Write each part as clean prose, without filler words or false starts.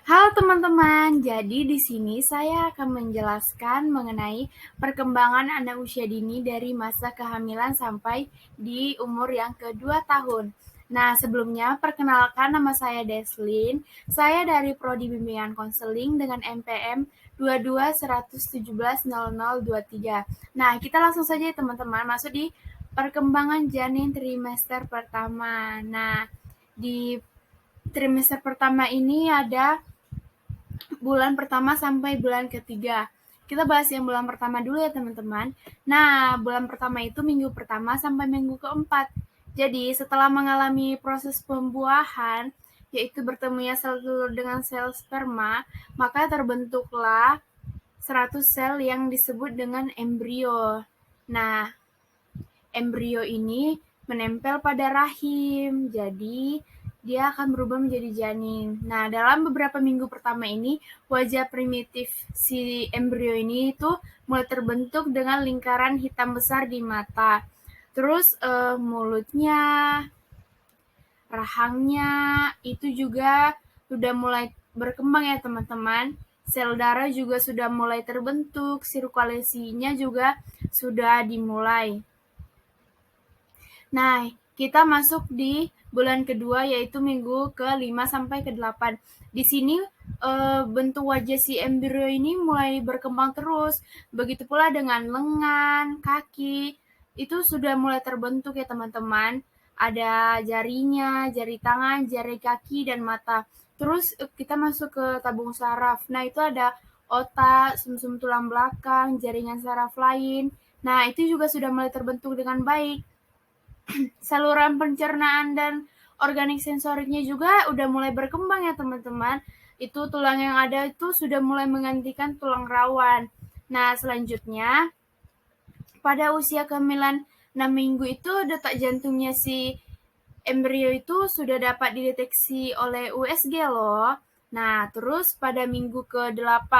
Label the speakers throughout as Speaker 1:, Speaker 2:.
Speaker 1: Halo teman-teman, jadi di sini saya akan menjelaskan mengenai perkembangan anak usia dini dari masa kehamilan sampai di umur yang kedua tahun. Nah, sebelumnya perkenalkan nama saya Deslin. Saya dari Prodi Bimbingan Konseling dengan NPM 2211700023. Nah, kita langsung saja ya teman-teman masuk di perkembangan janin trimester pertama. Nah, di trimester pertama ini ada bulan pertama sampai bulan ketiga. Kita bahas yang bulan pertama dulu ya teman-teman. Nah, bulan pertama itu minggu pertama sampai minggu keempat. Jadi setelah mengalami proses pembuahan, yaitu bertemunya sel telur dengan sel sperma, maka terbentuklah 100 sel yang disebut dengan embrio. Nah, embrio ini menempel pada rahim. Jadi, dia akan berubah menjadi janin. Nah, dalam beberapa minggu pertama ini, wajah primitif si embrio ini itu mulai terbentuk dengan lingkaran hitam besar di mata. Terus mulutnya, rahangnya itu juga sudah mulai berkembang ya teman-teman. Sel darah juga sudah mulai terbentuk, sirkulasinya juga sudah dimulai. Nah, kita masuk di bulan kedua yaitu minggu ke-5 sampai ke-8. Di sini bentuk wajah si embrio ini mulai berkembang terus. Begitu pula dengan lengan, kaki, itu sudah mulai terbentuk ya teman-teman. Ada jarinya, jari tangan, jari kaki, dan mata. Terus kita masuk ke tabung saraf. Nah, itu ada otak, sumsum tulang belakang, jaringan saraf lain. Nah, itu juga sudah mulai terbentuk dengan baik. Saluran pencernaan dan organik sensoriknya juga udah mulai berkembang ya teman-teman. Itu tulang yang ada itu sudah mulai menggantikan tulang rawan. Nah, selanjutnya pada usia kehamilan 6 minggu itu detak jantungnya si embrio itu sudah dapat dideteksi oleh USG loh. Nah, terus pada minggu ke-8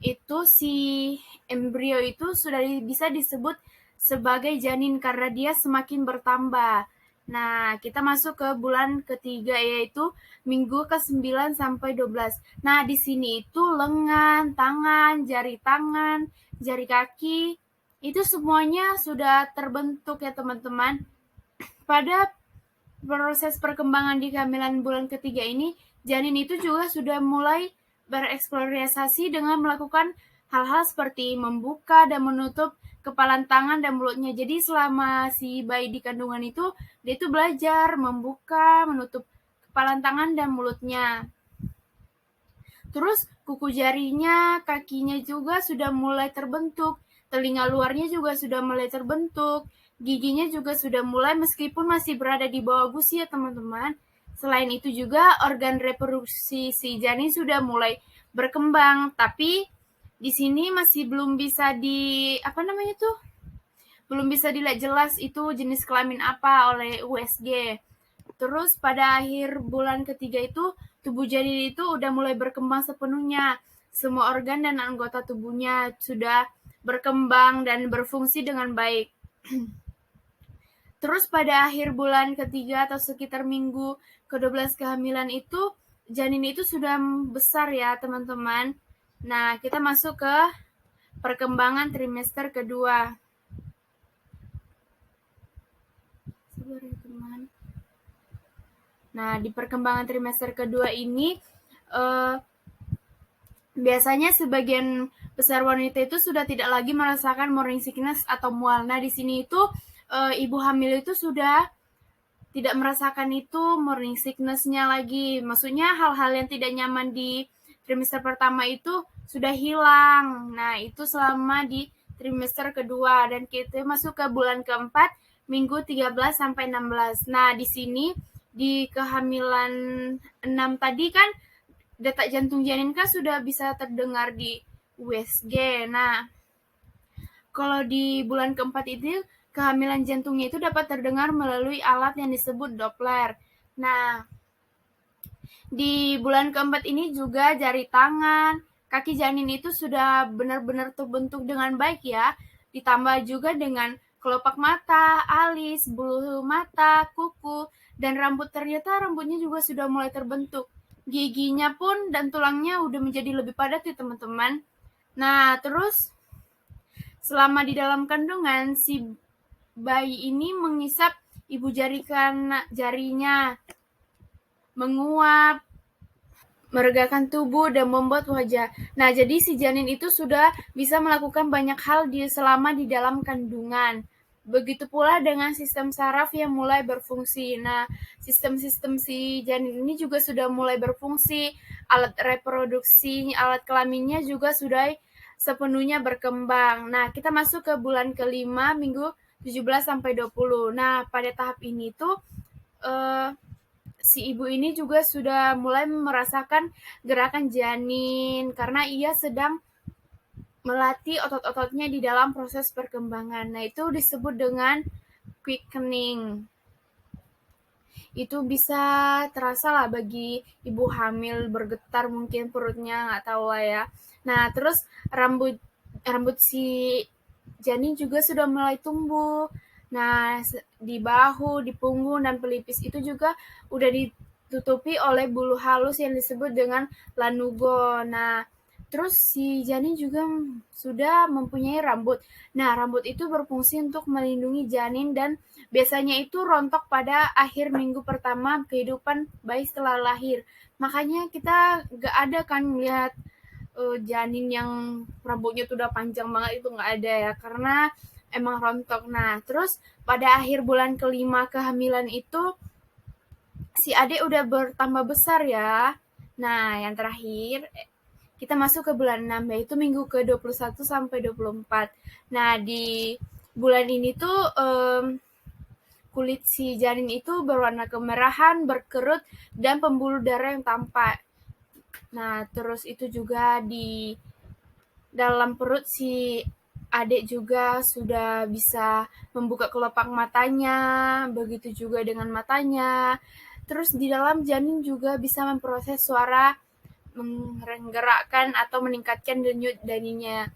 Speaker 1: itu si embrio itu sudah bisa disebut sebagai janin karena dia semakin bertambah. Nah, kita masuk ke bulan ketiga yaitu minggu ke-9 sampai 12. Nah, di sini itu lengan, tangan, jari kaki, itu semuanya sudah terbentuk ya teman-teman. Pada proses perkembangan di kehamilan bulan ketiga ini, janin itu juga sudah mulai bereksplorasi dengan melakukan hal-hal seperti membuka dan menutup kepalan tangan dan mulutnya. Jadi selama si bayi di kandungan itu, dia itu belajar membuka, menutup kepalan tangan dan mulutnya. Terus kuku jarinya, kakinya juga sudah mulai terbentuk, telinga luarnya juga sudah mulai terbentuk, giginya juga sudah mulai meskipun masih berada di bawah gusi ya teman-teman. Selain itu juga organ reproduksi si janin sudah mulai berkembang, tapi di sini masih belum bisa belum bisa dilihat jelas itu jenis kelamin apa oleh USG. Terus pada akhir bulan ketiga itu tubuh janin itu udah mulai berkembang sepenuhnya. Semua organ dan anggota tubuhnya sudah berkembang dan berfungsi dengan baik. Terus pada akhir bulan ketiga atau sekitar minggu ke-12 kehamilan itu janin itu sudah besar ya teman-teman. Nah, kita masuk ke perkembangan trimester kedua. Sabar ya teman. Nah, di perkembangan trimester kedua ini biasanya sebagian besar wanita itu sudah tidak lagi merasakan morning sickness atau mual. Nah, di sini itu ibu hamil itu sudah tidak merasakan itu morning sickness-nya lagi. Maksudnya hal-hal yang tidak nyaman di trimester pertama itu sudah hilang. Nah, itu selama di trimester kedua dan kita masuk ke bulan keempat minggu 13 sampai 16. Nah, di sini di kehamilan 6 tadi kan detak jantung janin kan sudah bisa terdengar di USG. Nah, kalau di bulan keempat itu kehamilan jantungnya itu dapat terdengar melalui alat yang disebut Doppler. Nah, di bulan keempat ini juga jari tangan, kaki janin itu sudah benar-benar terbentuk dengan baik ya. Ditambah juga dengan kelopak mata, alis, bulu mata, kuku, dan rambut. Ternyata rambutnya juga sudah mulai terbentuk. giginya pun dan tulangnya udah menjadi lebih padat ya teman-teman. Nah, terus selama di dalam kandungan si bayi ini mengisap ibu jarinya, menguap, meregakan tubuh dan membuat wajah. Nah, jadi si janin itu sudah bisa melakukan banyak hal selama di dalam kandungan. Begitu pula dengan sistem saraf yang mulai berfungsi. Nah, sistem-sistem si janin ini juga sudah mulai berfungsi. Alat reproduksi, alat kelaminnya juga sudah sepenuhnya berkembang. Nah, kita masuk ke bulan kelima, minggu 17 sampai 20. Nah, pada tahap ini tuh eh, si ibu ini juga sudah mulai merasakan gerakan janin karena ia sedang melatih otot-ototnya di dalam proses perkembangan. Nah, itu disebut dengan quickening. Itu bisa terasa lah bagi ibu hamil, bergetar mungkin perutnya, nggak tahu lah ya. Nah, terus rambut rambut si janin juga sudah mulai tumbuh. Nah, di bahu, di punggung dan pelipis itu juga udah ditutupi oleh bulu halus yang disebut dengan lanugo. Nah, terus si janin juga sudah mempunyai rambut. Nah, rambut itu berfungsi untuk melindungi janin dan biasanya itu rontok pada akhir minggu pertama kehidupan bayi setelah lahir. Makanya kita gak ada kan lihat janin yang rambutnya tuh udah panjang banget, itu nggak ada ya karena emang rontok. Nah, terus pada akhir bulan kelima kehamilan itu si adik udah bertambah besar ya. Nah, yang terakhir kita masuk ke bulan 6 yaitu minggu ke 21 sampai 24. Nah, di bulan ini tuh kulit si janin itu berwarna kemerahan, berkerut, dan pembuluh darah yang tampak. Nah, terus itu juga di dalam perut si adik juga sudah bisa membuka kelopak matanya, begitu juga dengan matanya. Terus di dalam janin juga bisa memproses suara, menggerakkan atau meningkatkan denyut nadinya.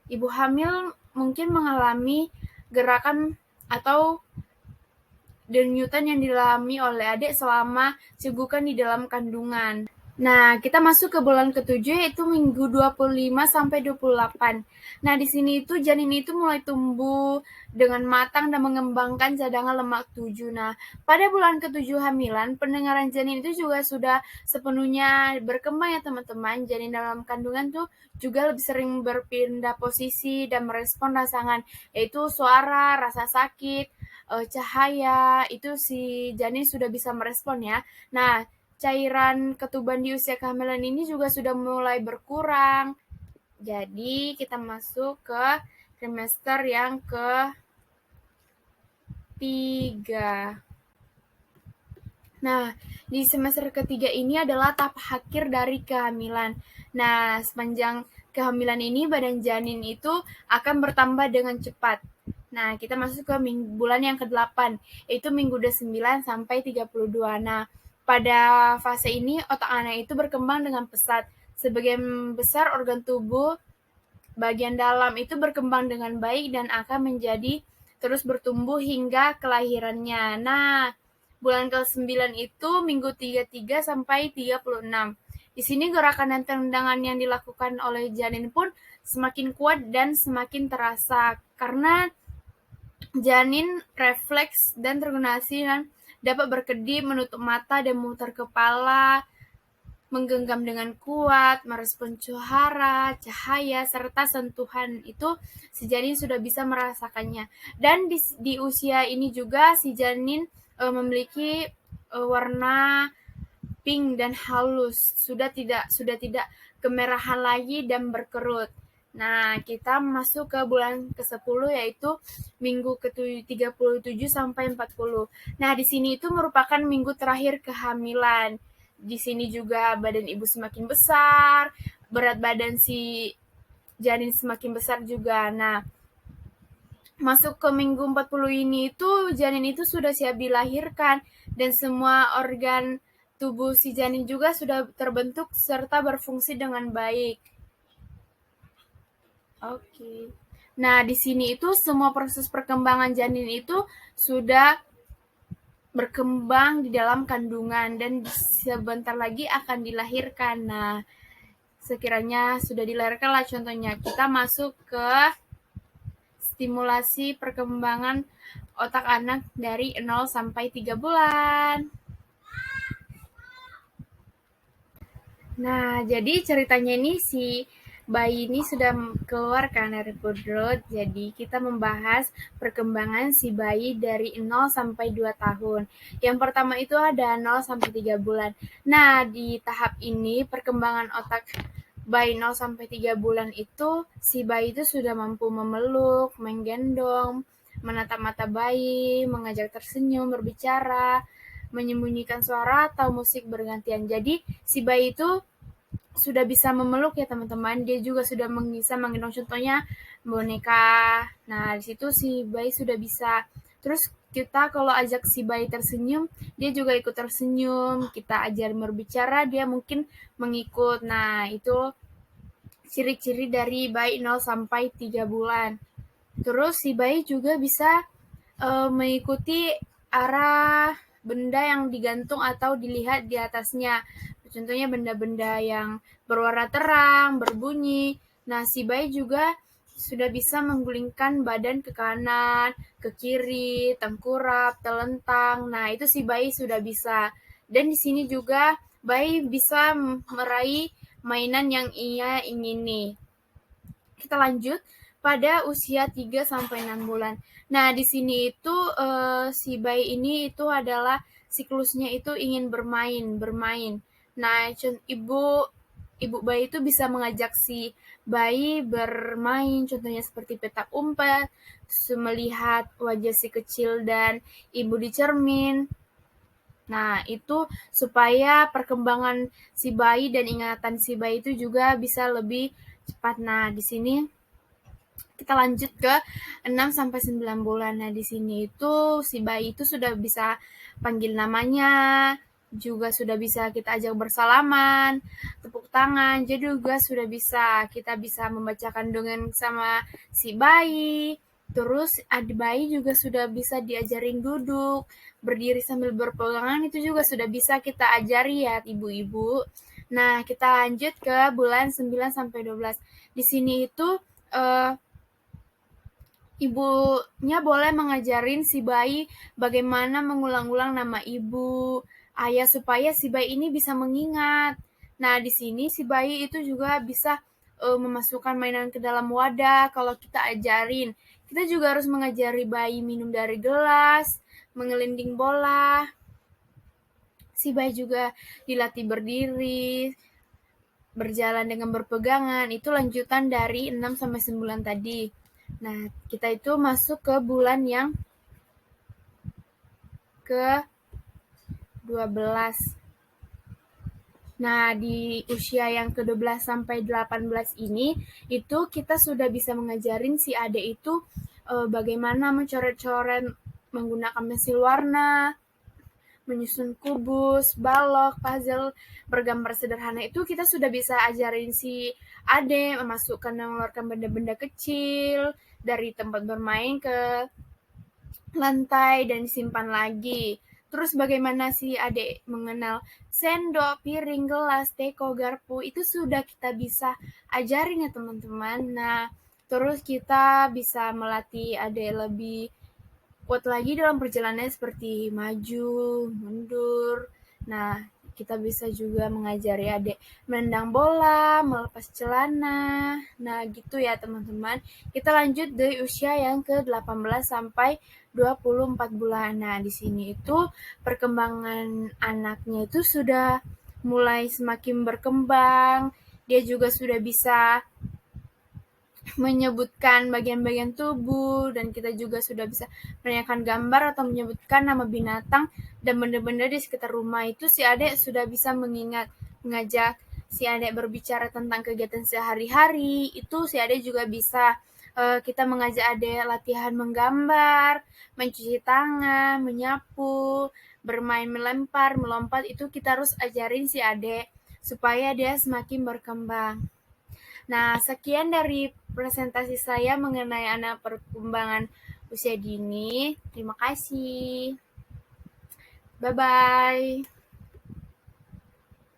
Speaker 1: Ibu hamil mungkin mengalami gerakan atau denyutan yang dialami oleh adik selama sibukkan di dalam kandungan. Nah, kita masuk ke bulan ketujuh yaitu minggu 25 sampai 28. Nah, di sini itu janin itu mulai tumbuh dengan matang dan mengembangkan cadangan lemak 7. Nah, pada bulan ketujuh hamilan, pendengaran janin itu juga sudah sepenuhnya berkembang ya teman-teman. Janin dalam kandungan tuh juga lebih sering berpindah posisi dan merespon rangsangan, yaitu suara, rasa sakit, cahaya, itu si janin sudah bisa merespon ya. Nah, cairan ketuban di usia kehamilan ini juga sudah mulai berkurang. Jadi kita masuk ke trimester yang ketiga. Nah, di semester ketiga ini adalah tahap akhir dari kehamilan. Nah, sepanjang kehamilan ini badan janin itu akan bertambah dengan cepat. Nah, kita masuk ke bulan yang ke-8, yaitu minggu 29 sampai 32. Nah, pada fase ini otak anak itu berkembang dengan pesat. Sebagian besar organ tubuh bagian dalam itu berkembang dengan baik dan akan menjadi terus bertumbuh hingga kelahirannya. Nah, bulan ke-9 itu minggu 33 sampai 36. Di sini gerakan dan tendangan yang dilakukan oleh janin pun semakin kuat dan semakin terasa karena janin refleks dan terkoordinasi dan dapat berkedip, menutup mata dan memutar kepala, menggenggam dengan kuat, merespon suara, cahaya, serta sentuhan. Itu si janin sudah bisa merasakannya. Dan di usia ini juga si janin memiliki warna pink dan halus, sudah tidak kemerahan lagi dan berkerut. Nah, kita masuk ke bulan ke-10 yaitu minggu ke-37 sampai 40. Nah, di sini itu merupakan minggu terakhir kehamilan. Di sini juga badan ibu semakin besar, berat badan si janin semakin besar juga. Nah, masuk ke minggu 40 ini itu janin itu sudah siap dilahirkan dan semua organ tubuh si janin juga sudah terbentuk serta berfungsi dengan baik. Oke. Nah, di sini itu semua proses perkembangan janin itu sudah berkembang di dalam kandungan dan sebentar lagi akan dilahirkan. Nah, sekiranya sudah dilahirkan lah contohnya, kita masuk ke stimulasi perkembangan otak anak dari 0 sampai 3 bulan. Nah, jadi ceritanya ini si bayi ini sudah keluar kan dari perut. Jadi kita membahas perkembangan si bayi dari 0 sampai 2 tahun. Yang pertama itu ada 0 sampai 3 bulan. Nah, di tahap ini perkembangan otak bayi 0 sampai 3 bulan itu si bayi itu sudah mampu memeluk, menggendong, menatap mata bayi, mengajak tersenyum, berbicara, menyembunyikan suara atau musik bergantian. Jadi si bayi itu sudah bisa memeluk ya teman-teman. Dia juga sudah bisa menggendong contohnya boneka. Nah, di situ si bayi sudah bisa. Terus kita kalau ajak si bayi tersenyum, dia juga ikut tersenyum. Kita ajar berbicara, dia mungkin mengikut. Nah, itu ciri-ciri dari bayi 0 sampai 3 bulan. Terus si bayi juga bisa mengikuti arah benda yang digantung atau dilihat di atasnya. Contohnya benda-benda yang berwarna terang, berbunyi. Nah, si bayi juga sudah bisa menggulingkan badan ke kanan, ke kiri, tengkurap, telentang. Nah, itu si bayi sudah bisa. Dan di sini juga bayi bisa meraih mainan yang ia ingini. Kita lanjut pada usia 3 sampai 6 bulan. Nah, di sini itu si bayi ini itu adalah siklusnya itu ingin bermain. Nah, ibu bayi itu bisa mengajak si bayi bermain, contohnya seperti petak umpet, melihat wajah si kecil dan ibu di cermin. Nah, itu supaya perkembangan si bayi dan ingatan si bayi itu juga bisa lebih cepat. Nah, di sini kita lanjut ke 6 sampai 9 bulan. Nah, di sini itu si bayi itu sudah bisa panggil namanya, juga sudah bisa kita ajak bersalaman, tepuk tangan, jadi juga sudah bisa kita bisa membacakan dongeng sama si bayi. Terus adik bayi juga sudah bisa diajarin duduk, berdiri sambil berpegangan itu juga sudah bisa kita ajari ya ibu-ibu. Nah, kita lanjut ke bulan 9 sampai 12. Di sini itu ibunya boleh mengajarin si bayi bagaimana mengulang-ulang nama ibu, ayah supaya si bayi ini bisa mengingat. Nah, di sini si bayi itu juga bisa memasukkan mainan ke dalam wadah kalau kita ajarin. Kita juga harus mengajari bayi minum dari gelas, mengelinding bola. Si bayi juga dilatih berdiri, berjalan dengan berpegangan. Itu lanjutan dari 6 sampai 9 tadi. Nah, kita itu masuk ke bulan yang ke-12. Nah, di usia yang ke-12 sampai 18 ini, itu kita sudah bisa mengajarin si adik itu bagaimana mencoret-coret menggunakan pensil warna, menyusun kubus, balok, puzzle, bergambar sederhana itu kita sudah bisa ajarin si Ade memasukkan dan mengeluarkan benda-benda kecil dari tempat bermain ke lantai dan disimpan lagi. Terus bagaimana si Ade mengenal sendok, piring, gelas, teko, garpu, itu sudah kita bisa ajarin ya teman-teman. Nah, terus kita bisa melatih Ade lebih kuat lagi dalam perjalanan seperti maju, mundur. Nah, kita bisa juga mengajari adik menendang bola, melepas celana. Nah, gitu ya teman-teman. Kita lanjut dari usia yang ke-18 sampai 24 bulan. Nah, di sini itu perkembangan anaknya itu sudah mulai semakin berkembang. Dia juga sudah bisa menyebutkan bagian-bagian tubuh dan kita juga sudah bisa menanyakan gambar atau menyebutkan nama binatang dan benda-benda di sekitar rumah. Itu si adek sudah bisa mengajak si adek berbicara tentang kegiatan sehari-hari. Itu si adek juga bisa kita mengajak adek latihan menggambar, mencuci tangan, menyapu, bermain melempar, melompat. Itu kita harus ajarin si adek supaya dia semakin berkembang. Nah, sekian dari presentasi saya mengenai anak perkembangan usia dini. Terima kasih. Bye-bye.